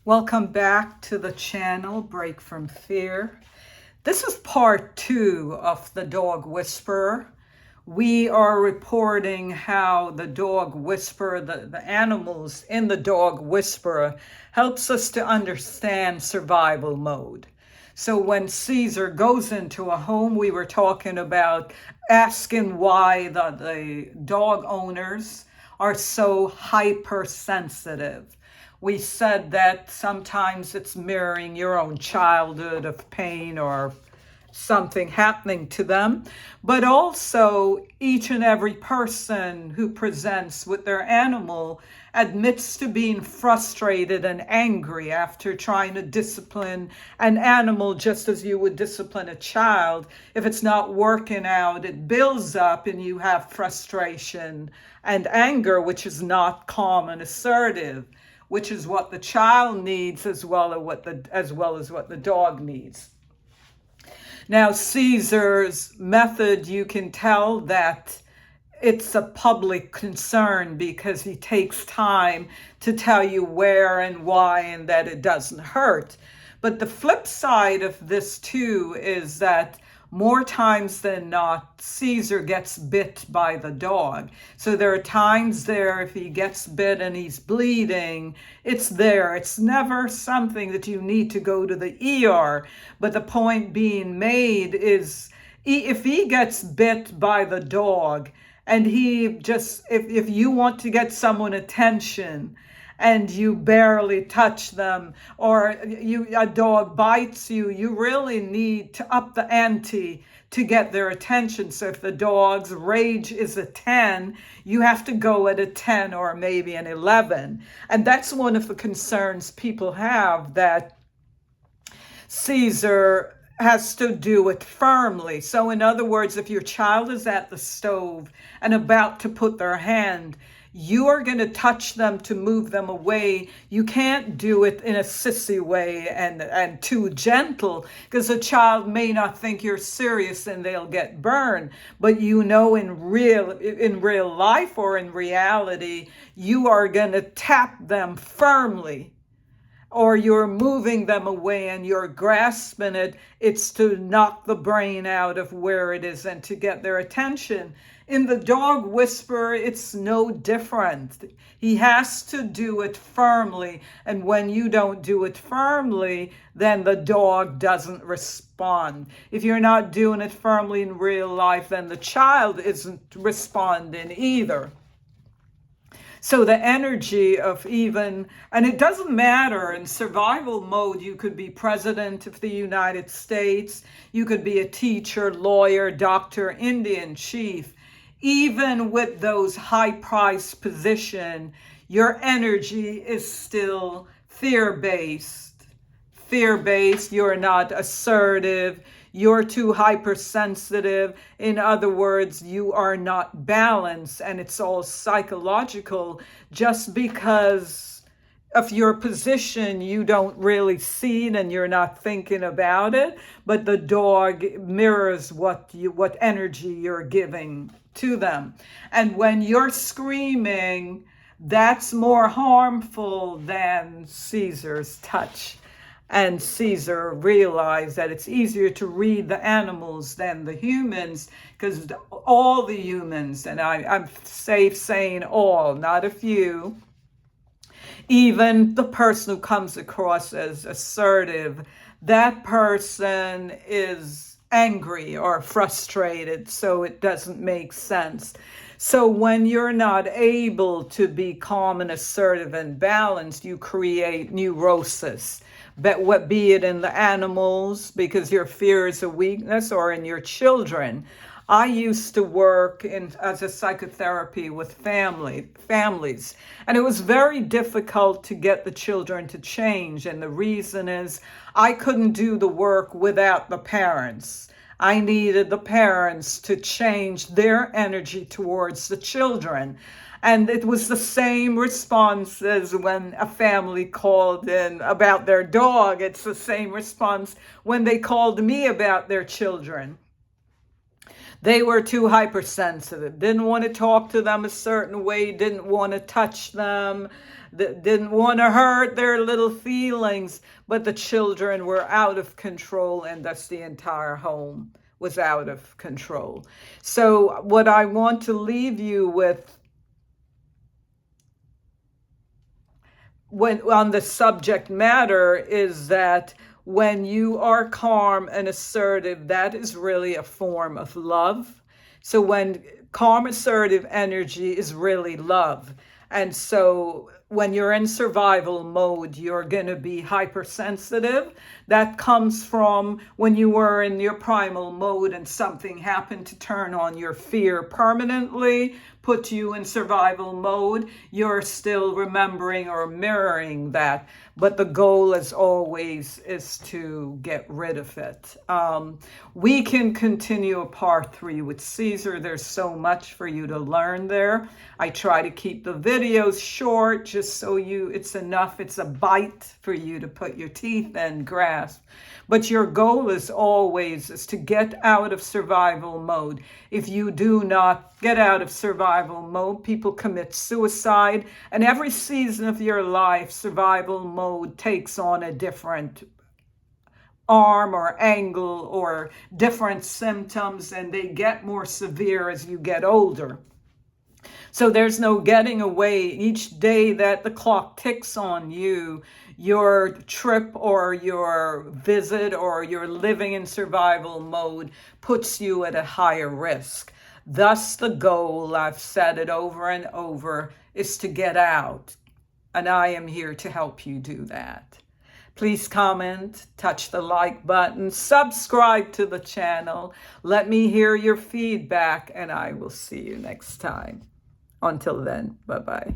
Welcome back to the channel, Break from Fear. This is part 2 of the Dog Whisperer. We are reporting how the Dog Whisperer, the animals in the Dog Whisperer, helps us to understand survival mode. So when Cesar goes into a home, we were talking about asking why the dog owners are so hypersensitive. We said that sometimes it's mirroring your own childhood of pain or something happening to them, but also each and every person who presents with their animal admits to being frustrated and angry after trying to discipline an animal just as you would discipline a child. If it's not working out, it builds up and you have frustration and anger, which is not calm and assertive, which is what the child needs as well as what the dog needs. Now, Cesar's method, you can tell that it's a public concern because he takes time to tell you where and why and that it doesn't hurt. But the flip side of this too is that more times than not, Cesar gets bit by the dog. So there are times there, if he gets bit and he's bleeding, it's there. It's never something that you need to go to the ER. But the point being made is, if he gets bit by the dog, and he just, if you want to get someone attention, and you barely touch them, or a dog bites you, you really need to up the ante to get their attention. So if the dog's rage is a 10, you have to go at a 10 or maybe an 11. And that's one of the concerns people have, that Cesar has to do it firmly. So in other words, if your child is at the stove and about to put their hand, you are going to touch them to move them away. You can't do it in a sissy way and too gentle, because a child may not think you're serious and they'll get burned. But you know, in real life or in reality, you are going to tap them firmly, or you're moving them away and you're grasping it. It's to knock the brain out of where it is and to get their attention. In the Dog Whisperer, it's no different. He has to do it firmly. And when you don't do it firmly, then the dog doesn't respond. If you're not doing it firmly in real life, then the child isn't responding either. So the energy of and it doesn't matter, in survival mode, you could be president of the United States, you could be a teacher, lawyer, doctor, Indian chief. Even with those high-priced positions, your energy is still fear-based. Fear-based, you're not assertive, you're too hypersensitive. In other words, you are not balanced, and it's all psychological. Just because of your position, you don't really see it and you're not thinking about it, but the dog mirrors what energy you're giving to them. And when you're screaming, that's more harmful than Cesar's touch. And Cesar realized that it's easier to read the animals than the humans, because all the humans, and I'm safe saying all, not a few, even the person who comes across as assertive, that person is angry or frustrated, so it doesn't make sense. So when you're not able to be calm and assertive and balanced, you create neurosis. But be it in the animals, because your fear is a weakness, or in your children. I used to work as a psychotherapy with families, and it was very difficult to get the children to change. And the reason is I couldn't do the work without the parents. I needed the parents to change their energy towards the children. And it was the same response as when a family called in about their dog. It's the same response when they called me about their children. They were too hypersensitive, didn't want to talk to them a certain way, didn't want to touch them, didn't want to hurt their little feelings, but the children were out of control, and thus the entire home was out of control. So what I want to leave you with on the subject matter is that when you are calm and assertive, that is really a form of love. So when calm, assertive energy is really love. And so when you're in survival mode, you're going to be hypersensitive. That comes from when you were in your primal mode and something happened to turn on your fear permanently, put you in survival mode. You're still remembering or mirroring that. But the goal, as always, is to get rid of it. We can continue a part 3 with Cesar. There's so much for you to learn there. I try to keep the videos short, just so it's enough. It's a bite for you to put your teeth in, grasp. But your goal is always to get out of survival mode. If you do not get out of survival mode, people commit suicide. And every season of your life, survival mode takes on a different arm or angle or different symptoms, and they get more severe as you get older. So there's no getting away. Each day that the clock ticks on you, your trip or your visit or your living in survival mode puts you at a higher risk. Thus, the goal, I've said it over and over, is to get out. And I am here to help you do that. Please comment, touch the like button, subscribe to the channel. Let me hear your feedback, and I will see you next time. Until then, bye-bye.